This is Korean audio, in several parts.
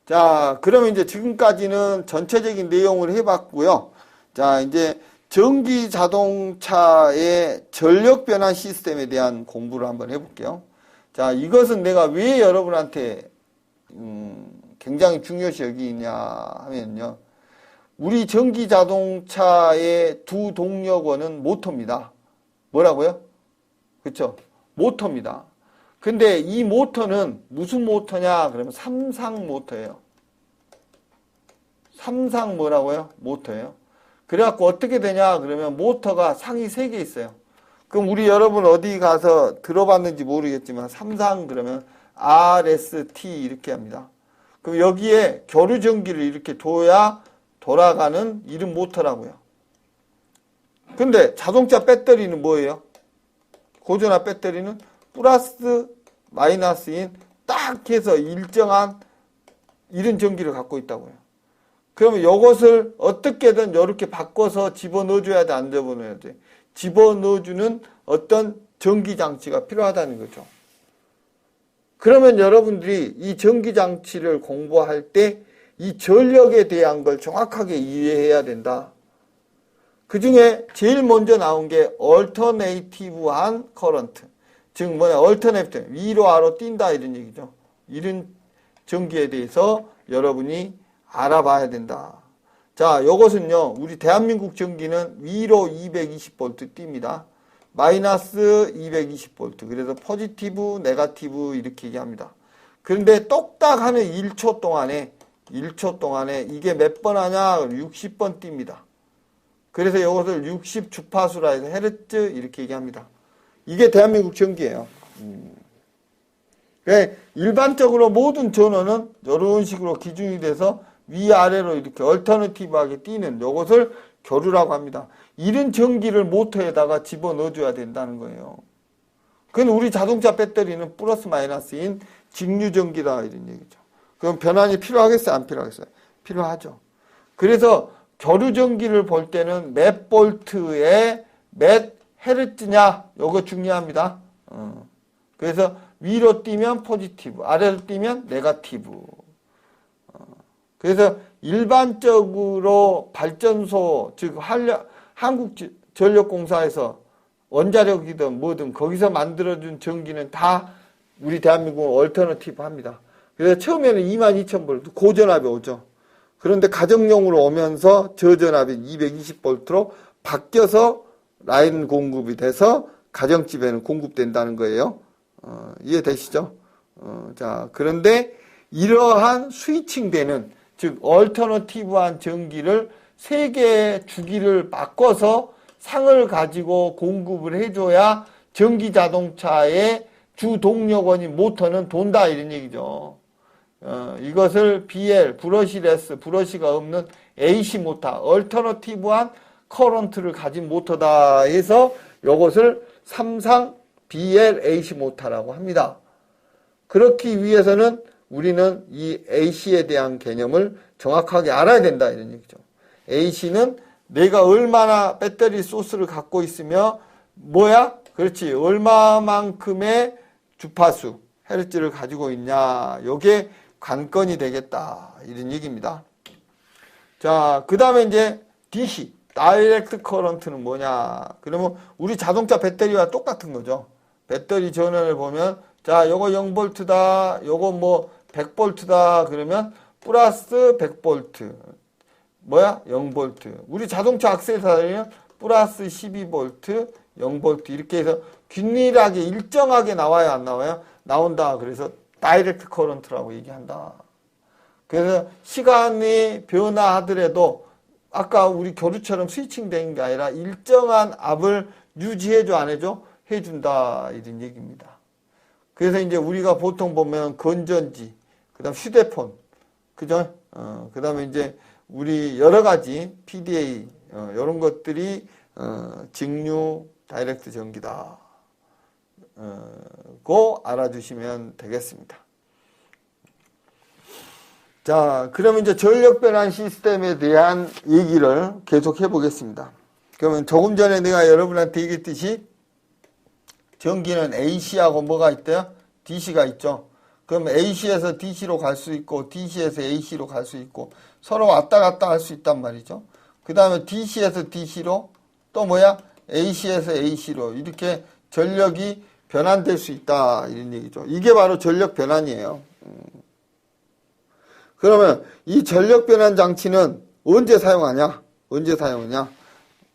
자, 그러면 이제 지금까지는 전체적인 내용을 해봤고요. 자, 이제 전기 자동차의 전력 변환 시스템에 대한 공부를 한번 해볼게요. 자, 이것은 내가 왜 여러분한테 굉장히 중요시 여기냐 하면요. 우리 전기 자동차의 두 동력원은 모터입니다. 뭐라고요? 그렇죠? 모터입니다. 근데 이 모터는 무슨 모터냐? 그러면 삼상 모터예요. 삼상 뭐라고요? 모터예요. 그래갖고 어떻게 되냐? 그러면 모터가 상이 3개 있어요. 그럼 우리 여러분 어디 가서 들어봤는지 모르겠지만 삼상 그러면 RST 이렇게 합니다. 그럼 여기에 교류전기를 이렇게 둬야 돌아가는 이름 모터라고요. 근데 자동차 배터리는 뭐예요? 고전화 배터리는 플러스 마이너스인 딱 해서 일정한 이런 전기를 갖고 있다고요. 그러면 이것을 어떻게든 이렇게 바꿔서 집어넣어줘야 돼, 안 집어넣어야 돼? 집어넣어주는 어떤 전기장치가 필요하다는 거죠. 그러면 여러분들이 이 전기장치를 공부할 때 이 전력에 대한 걸 정확하게 이해해야 된다. 그 중에 제일 먼저 나온 게 얼터네이티브한 커런트. 즉 뭐냐, 얼터네이티브, 위로 아래로 뛴다 이런 얘기죠. 이런 전기에 대해서 여러분이 알아봐야 된다. 자, 요것은요, 우리 대한민국 전기는 위로 220V 뜁니다. 마이너스 220V. 그래서 포지티브, 네거티브 이렇게 얘기합니다. 그런데 똑딱 하는 1초 동안에 이게 몇 번 하냐? 60번 뜁니다. 그래서 이것을 60 주파수라 해서 헤르츠 이렇게 얘기합니다. 이게 대한민국 전기예요. 일반적으로 모든 전원은 이런 식으로 기준이 돼서 위아래로 이렇게 얼터너티브하게 뛰는 이것을 교류라고 합니다. 이런 전기를 모터에다가 집어넣어줘야 된다는 거예요. 그건 우리 자동차 배터리는 플러스 마이너스인 직류전기다 이런 얘기죠. 그럼 변환이 필요하겠어요? 안 필요하겠어요? 필요하죠. 그래서 교류전기를 볼 때는 몇 볼트에 몇 헤르츠냐 이거 중요합니다. 그래서 위로 뛰면 포지티브, 아래로 뛰면 네거티브. 그래서 일반적으로 발전소, 즉 한국전력공사에서 원자력이든 뭐든 거기서 만들어준 전기는 다 우리 대한민국은 얼터너티브 합니다. 그래서 처음에는 22,000V 고전압이 오죠. 그런데 가정용으로 오면서 저전압이 220V로 바뀌어서 라인 공급이 돼서 가정집에는 공급된다는 거예요. 이해되시죠? 자, 그런데 이러한 스위칭되는, 즉 얼터너티브한 전기를 3개의 주기를 바꿔서 상을 가지고 공급을 해줘야 전기자동차의 주동력원인 모터는 돈다 이런 얘기죠. 이것을 BL, 브러시레스, 브러시가 없는 AC 모터, 얼터너티브한 커런트를 가진 모터다 해서 이것을 삼상 BL AC 모터라고 합니다. 그렇기 위해서는 우리는 이 AC에 대한 개념을 정확하게 알아야 된다 이런 얘기죠. AC는 내가 얼마나 배터리 소스를 갖고 있으며 뭐야? 그렇지. 얼마만큼의 주파수, 헤르츠를 가지고 있냐. 요게 관건이 되겠다. 이런 얘기입니다. 자, 그 다음에 이제 DC, 다이렉트 커런트는 뭐냐. 그러면 우리 자동차 배터리와 똑같은 거죠. 배터리 전원을 보면, 자, 요거 0V다, 요거 뭐 100V다. 그러면 플러스 100V. 뭐야? 0V. 우리 자동차 액세서리는 플러스 12V, 0V. 이렇게 해서 균일하게 일정하게 나와요, 안 나와요? 나온다. 그래서 다이렉트 커런트라고 얘기한다. 그래서 시간이 변화하더라도 아까 우리 교류처럼 스위칭 된 게 아니라 일정한 압을 유지해줘, 안 해줘? 해준다. 이런 얘기입니다. 그래서 이제 우리가 보통 보면 건전지, 그 다음 휴대폰, 그죠? 그 다음에 이제 우리 여러 가지 PDA, 이런 것들이, 직류 다이렉트 전기다. 고 알아주시면 되겠습니다. 자, 그러면 이제 전력 변환 시스템에 대한 얘기를 계속 해보겠습니다. 그러면 조금 전에 내가 여러분한테 얘기했듯이 전기는 AC하고 뭐가 있대요? DC가 있죠. 그럼 AC에서 DC로 갈 수 있고 DC에서 AC로 갈 수 있고 서로 왔다 갔다 할 수 있단 말이죠. 그 다음에 DC에서 DC로 또 뭐야? AC에서 AC로 이렇게 전력이 변환될 수 있다 이런 얘기죠. 이게 바로 전력 변환이에요. 그러면 이 전력 변환 장치는 언제 사용하냐? 언제 사용하냐?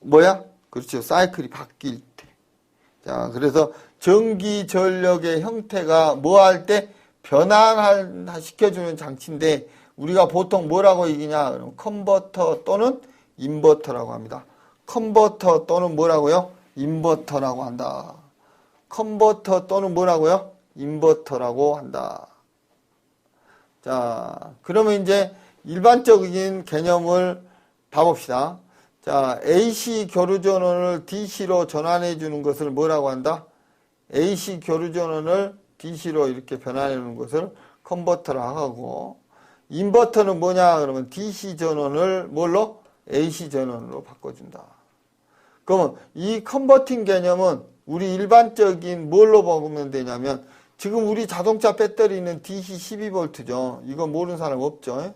뭐야? 그렇죠. 사이클이 바뀔 때. 자, 그래서 전기 전력의 형태가 뭐 할 때 변환시켜주는 장치인데 우리가 보통 뭐라고 얘기냐? 그럼 컨버터 또는 인버터라고 합니다. 컨버터 또는 뭐라고요? 인버터라고 한다. 컨버터 또는 뭐라고요? 인버터라고 한다. 자, 그러면 이제 일반적인 개념을 봐봅시다. 자, AC 교류 전원을 DC로 전환해 주는 것을 뭐라고 한다? AC 교류 전원을 DC로 이렇게 변환해 주는 것을 컨버터라고 하고, 인버터는 뭐냐? 그러면 DC 전원을 뭘로? AC 전원으로 바꿔준다. 그러면 이 컨버팅 개념은 우리 일반적인 뭘로 보면 되냐면, 지금 우리 자동차 배터리는 DC 12V죠. 이거 모르는 사람 없죠.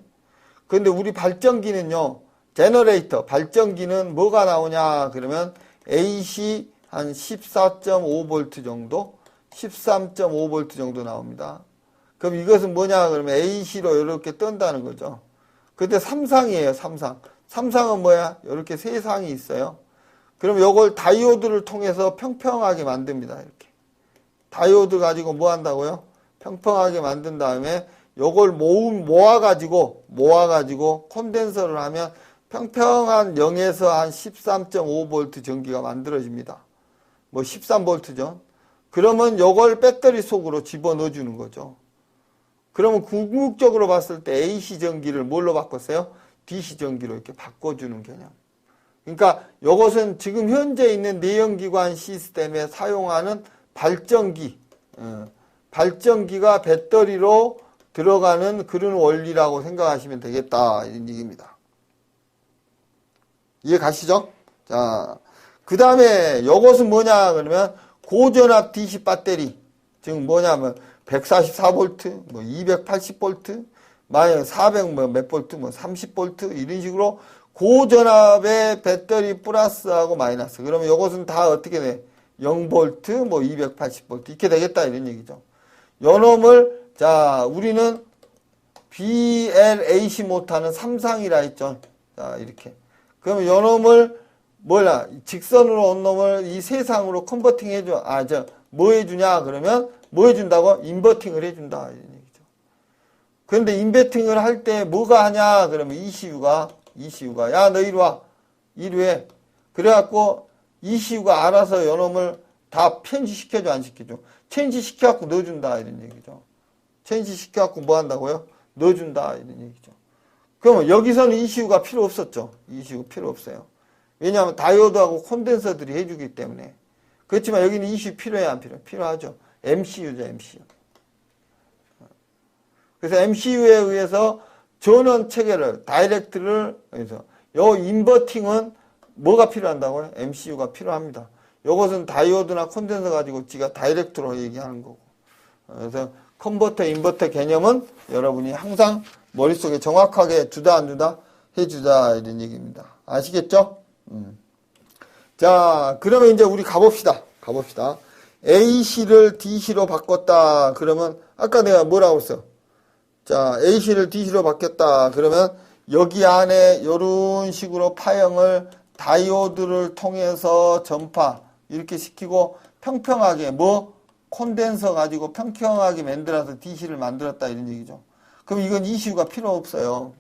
그런데 우리 발전기는요, 제너레이터, 발전기는 뭐가 나오냐? 그러면 AC 한 14.5V 정도? 13.5V 정도 나옵니다. 그럼 이것은 뭐냐? 그러면 AC로 이렇게 뜬다는 거죠. 근데 3상이에요, 3상. 3상은 뭐야? 이렇게 3상이 있어요. 그럼 이걸 다이오드를 통해서 평평하게 만듭니다. 이렇게. 다이오드 가지고 뭐 한다고요? 평평하게 만든 다음에 요걸 모아가지고 콘덴서를 하면 평평한 0에서 한 13.5V 전기가 만들어집니다. 뭐 13V죠. 그러면 요걸 배터리 속으로 집어넣어 주는 거죠. 그러면 궁극적으로 봤을 때 AC 전기를 뭘로 바꿨어요? DC 전기로 이렇게 바꿔주는 개념. 그러니까 요것은 지금 현재 있는 내연기관 시스템에 사용하는 발전기가 배터리로 들어가는 그런 원리라고 생각하시면 되겠다 이런 얘기입니다. 이해 가시죠? 자, 그 다음에 요것은 뭐냐 그러면 고전압 DC 배터리, 즉 뭐냐면 144V, 뭐 280V, 만약 400 몇 볼트, 뭐 30V 이런 식으로 고전압의 배터리 플러스하고 마이너스. 그러면 요것은 다 어떻게 돼? 0V, 뭐 280V 이렇게 되겠다 이런 얘기죠. 요놈을 자 우리는 BLAC 모터는 3상이라 했죠. 자 이렇게. 그러면 요놈을 직선으로 온 놈을 이 세상으로 컨버팅 해줘. 뭐 해주냐 그러면 뭐 해준다고? 인버팅을 해준다 이런 얘기죠. 그런데 인버팅을 할 때 뭐가 하냐 그러면 ECU가 야 너 이리 와 이리 해. 그래갖고 ECU가 알아서 요놈을 다 편지 시켜줘 안 시켜줘? 체인지 시켜갖고 넣어준다 이런 얘기죠. 체인지 시켜갖고 뭐 한다고요? 넣어준다 이런 얘기죠. 그러면 여기서는 ECU가 필요 없었죠. ECU 필요 없어요. 왜냐하면 다이오드하고 콘덴서들이 해주기 때문에. 그렇지만 여기는 ECU 필요해 안 필요해? 필요하죠. MCU죠 MCU. 그래서 MCU에 의해서 전원 체계를 다이렉트를 그래서 요 인버팅은 뭐가 필요한다고요? MCU가 필요합니다. 요것은 다이오드나 콘덴서 가지고 지가 다이렉트로 얘기하는 거고. 그래서 컨버터, 인버터 개념은 여러분이 항상 머릿속에 정확하게 주다 안 주다 해주자 이런 얘기입니다. 아시겠죠? 자, 그러면 이제 우리 가봅시다. AC를 DC로 바꿨다. 그러면 아까 내가 뭐라고 했어? 자, AC를 DC로 바뀌었다. 그러면 여기 안에 이런 식으로 파형을 다이오드를 통해서 전파 이렇게 시키고 평평하게 콘덴서 가지고 평평하게 만들어서 DC를 만들었다 이런 얘기죠. 그럼 이건 ECU가 필요 없어요.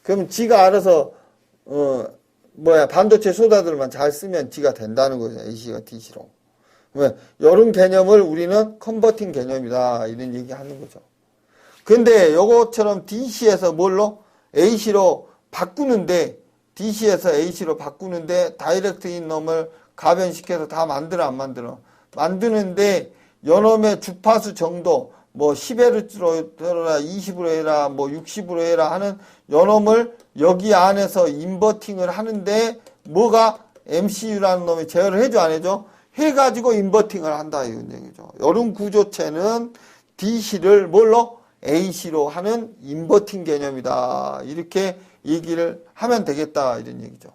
그럼 지가 알아서 반도체 소다들만 잘 쓰면 지가 된다는 거죠. AC가 DC로. 이런 개념을 우리는 컨버팅 개념이다 이런 얘기 하는 거죠. 근데 요것처럼 DC에서 AC로 바꾸는데 DC에서 AC로 바꾸는데 다이렉트인 놈을 가변시켜서 다 만들어 안 만들어? 만드는데 요놈의 주파수 정도 10Hz로 해라 20으로 해라 60으로 해라 하는 요놈을 여기 안에서 인버팅을 하는데 뭐가 MCU라는 놈이 제어를 해줘 안 해줘? 해가지고 인버팅을 한다 이런 얘기죠. 이런 구조체는 DC를 뭘로? AC로 하는 인버팅 개념이다. 이렇게 얘기를 하면 되겠다. 이런 얘기죠.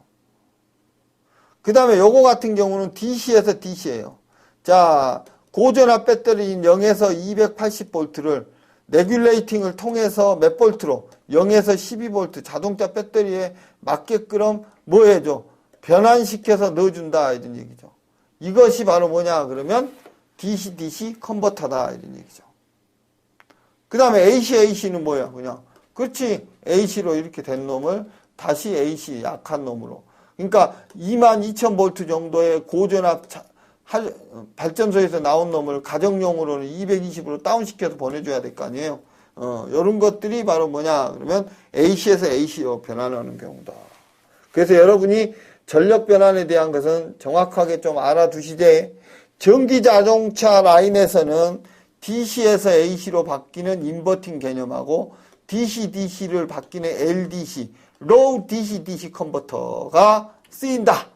그 다음에 요거 같은 경우는 DC에서 DC예요. 자, 고전압 배터리인 0에서 280V를 레귤레이팅을 통해서 몇 볼트로? 0에서 12V 자동차 배터리에 맞게끔 뭐 해줘? 변환시켜서 넣어준다. 이런 얘기죠. 이것이 바로 뭐냐? 그러면 DC-DC 컨버터다. 이런 얘기죠. 그 다음에 AC-AC는 뭐야? 그냥. 그렇지. AC로 이렇게 된 놈을 다시 AC 약한 놈으로. 그러니까 22,000V 정도의 고전압 발전소에서 나온 놈을 가정용으로는 220으로 다운시켜서 보내줘야 될 거 아니에요. 이런 것들이 바로 뭐냐? 그러면 AC에서 AC로 변환하는 경우다. 그래서 여러분이 전력 변환에 대한 것은 정확하게 좀 알아두시되, 전기 자동차 라인에서는 DC에서 AC로 바뀌는 인버팅 개념하고 DC-DC를 바뀌는 LDC, Low DC-DC 컨버터가 쓰인다.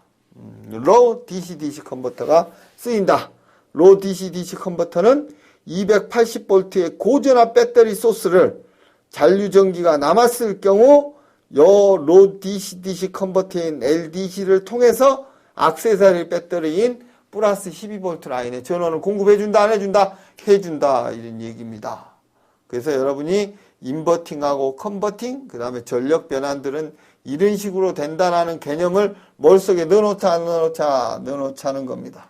Low DC-DC 컨버터가 쓰인다. Low DC-DC 컨버터는 280V의 고전압 배터리 소스를 잔류전기가 남았을 경우 요 Low DC-DC 컨버터인 LDC를 통해서 액세서리 배터리인 플러스 12V 라인에 전원을 공급해준다, 안 해준다? 해준다. 이런 얘기입니다. 그래서 여러분이 인버팅하고 컨버팅, 그 다음에 전력 변환들은 이런 식으로 된다라는 개념을 머릿속에 넣어놓자, 안 넣어놓자, 넣어놓자는 겁니다.